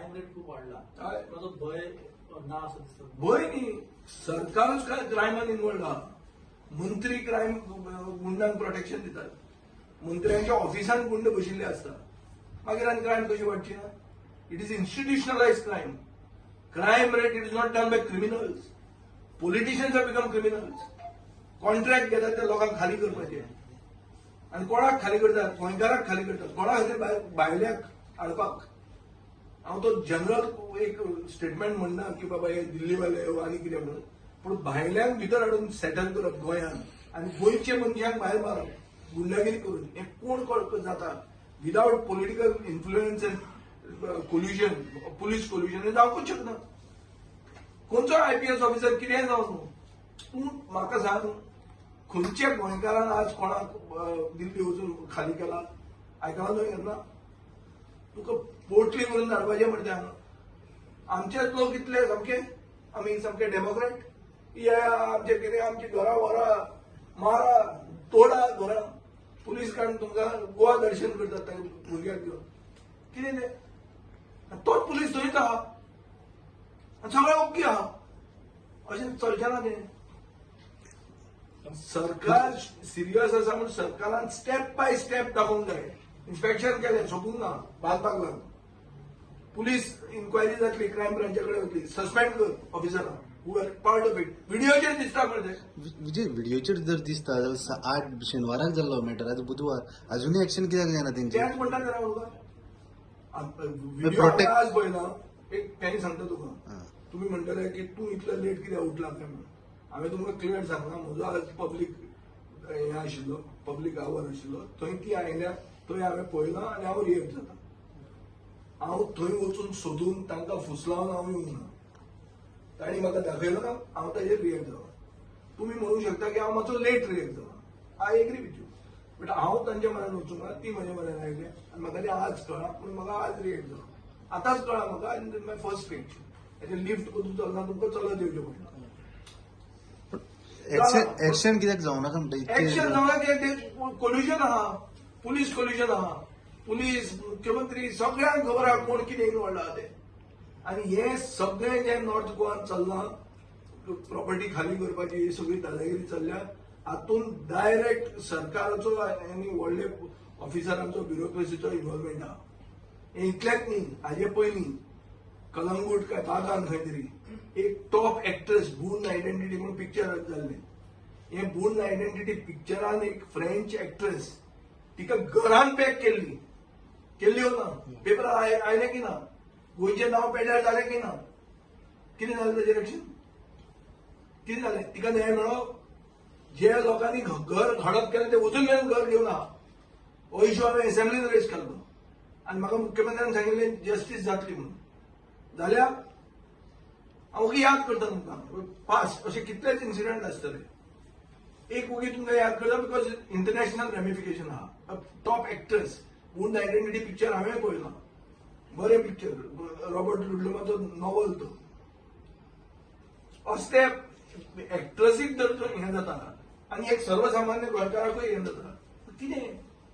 Crime rate खूप वाढला. काय? तो भय ना असं दिसतं. भय न्ही, सरकारच काय क्रायमान इन्वॉल्ड आहा. मंत्री क्रायम गुंडांक प्रोटेक्शन दितात. मंत्र्यांच्या ऑफिसान गुंड बशिल्ले असता. मागीर आनी क्रायम कशी वाडची ना? It is institutionalised crime. Crime rate it is not done by criminals. Politicians are become criminals. Contract घेतात त्या लोकांक खाली करपाचे. आणि कोणाक खाली करतात? गोंयकाराक खाली करतात. कोणा खातीर? भायल्याक हाडपाक. हांव तो जनरल एक स्टेटमेंट म्हणना की बाबा हे दिल्लीवाले आनी कितें म्हणून, पूण भायल्यांक भितर हाडून सेटल करप गोंयांत आनी गोंयचे मनशांक भायर मारप गुंडागिरी करून हे कोण जाता? Without political influence and collusion, police collusion हे जावंकूच शकना. खंयचो IPS ऑफिसर कितेंय जावं न्हू, तूं म्हाका सांग, खंयच्या गोंयकारान आज कोणाक दिल्ली वचून खाली केला? आयकला तुवें केन्ना? तुका पोर्टली करून धाडपाचें म्हणटा हांगा. आमचेच लोक इतले सामके, आमी सामके डेमोक्रेट. या आमचे कितें आमची घरां व्हरा, मारा, तोडा घरां. पुलीस काडून तुमकां गोवा दर्शन करतात त्या भुरग्याक घेवन. कितें तें? तोच पुलीस थंयच आहा आनी सगळें ओके आहा. अशें चलचें ना तें. सरकार सिरियस आसा म्हूण सरकारान स्टेप बाय स्टेप दाखोवंक जाय. इन्स्पेक्शन केलें, सोपूंक ना बांदपाक लागून. पुलीस इन्क्वायरी जातली, क्रायम ब्रांचा कडेन वतली, सस्पेंड कर ऑफिसरांक who are part of it. व्हिडिओचेर दिसता पळय ते. विजय, व्हिडिओचेर जर दिसता जाल्यार 8 शेनवाराक जाल्लो मॅटर, आज बुधवार, अजूनही ऍक्शन कित्याक जायना तेंचे? तेंच म्हणटा तें व्हिडिओ आज पळयना. एक तेंय सांगता तुका, तुमी म्हणटले की तूं इतलो लेट कित्याक उठला काय म्हणून. हांवें तुमकां क्लियर सांगला, म्हजो आज पब्लीक हें आशिल्लो, पब्लीक आवर आशिल्लो. थंय ती आयल्या, थंय हांवें पळयलां आनी हांव रिएक्ट जाता. हांव थंय वचून सोदून तांकां फुसलावन हांव येवंक ना. तांणी म्हाका दाखयलो ना, हांव ताजेर रिएक्ट जालो. तुमी म्हणूंक शकता की हांव मातसो लेट रिएक्ट जालो. I agree with you. But हांव तांच्या म्हऱ्यान वचूंक ना, ती म्हज्या म्हऱ्यान आयली आनी म्हाका तें आज कळ्ळां. पूण म्हाका आज रिएक्ट जालो. आतांच कळ्ळां म्हाका, आनी माय फर्स्ट रिएक्शन. हेजें लिफ्ट करून चलना, तुमकां चलत येवचें पडटा. एक्शन कित्याक जावनाका म्हणटा? एक्शन जावना कित्याक? कोल्युजन आहा, पुलीस कोल्युजन आहा. पुलीस, मुख्यमंत्री सगळ्यांक खबर आहा कोण कितें इन्वॉल्ड आहा तें. आनी हे सगळें जें नॉर्थ गोवान चल्लां, प्रॉपर्टी खाली करपाची ही सगळी दादागिरी चल्ल्या, हातूंत डायरेक्ट सरकाराचो आनी व्हडले ऑफिसरांचो ब्युरोक्रेसीचो इन्वॉल्वमेंट आहा. हे इतलेंच न्ही, हाजे पयलीं कलंगूट काय बागान खंय तरी एक टॉप एक्ट्रेस बून आयडेंटिटी म्हणून पिक्चर जाल्लें. हे बून आयडेंटिटी पिक्चरान एक फ्रेंच एक्ट्रेस तिका घरान पॅक केल्ली हो ना. पेपरार आयलें की ना? गोंयचें नांव पेड्यार जालें की ना? कितें जालें ताजें एक्शन? कितें जालें? तिका न्याय मेळ्ळो? जे लोकांनी घर हडप केलें ते वचून घेवन घर घेवन आहा. हो इश्यू हांवें एसेंब्लीन रेज केल्लो आनी म्हाका मुख्यमंत्र्यान सांगिल्लें जस्टीस जातली म्हणून. जाल्या हांव वगी याद करता तुमकां, पास्ट अशे कितलेच इन्सिडंट आसतले. एक वगी तुमकां याद करता बिकॉज इंटरनॅशनल रेमिफिकेशन आहा. टॉप एक्ट्रेस बून आयडेंटिटी पिक्चर हांवें पळयलां. बरें पिक्चर, रॉबर्ट लुडलमाचो नॉवल तो. असले एक्ट्रेसीक जर हें जाता आनी एक सर्वसामान्य गोंयकाराकूय हें जाता, कितें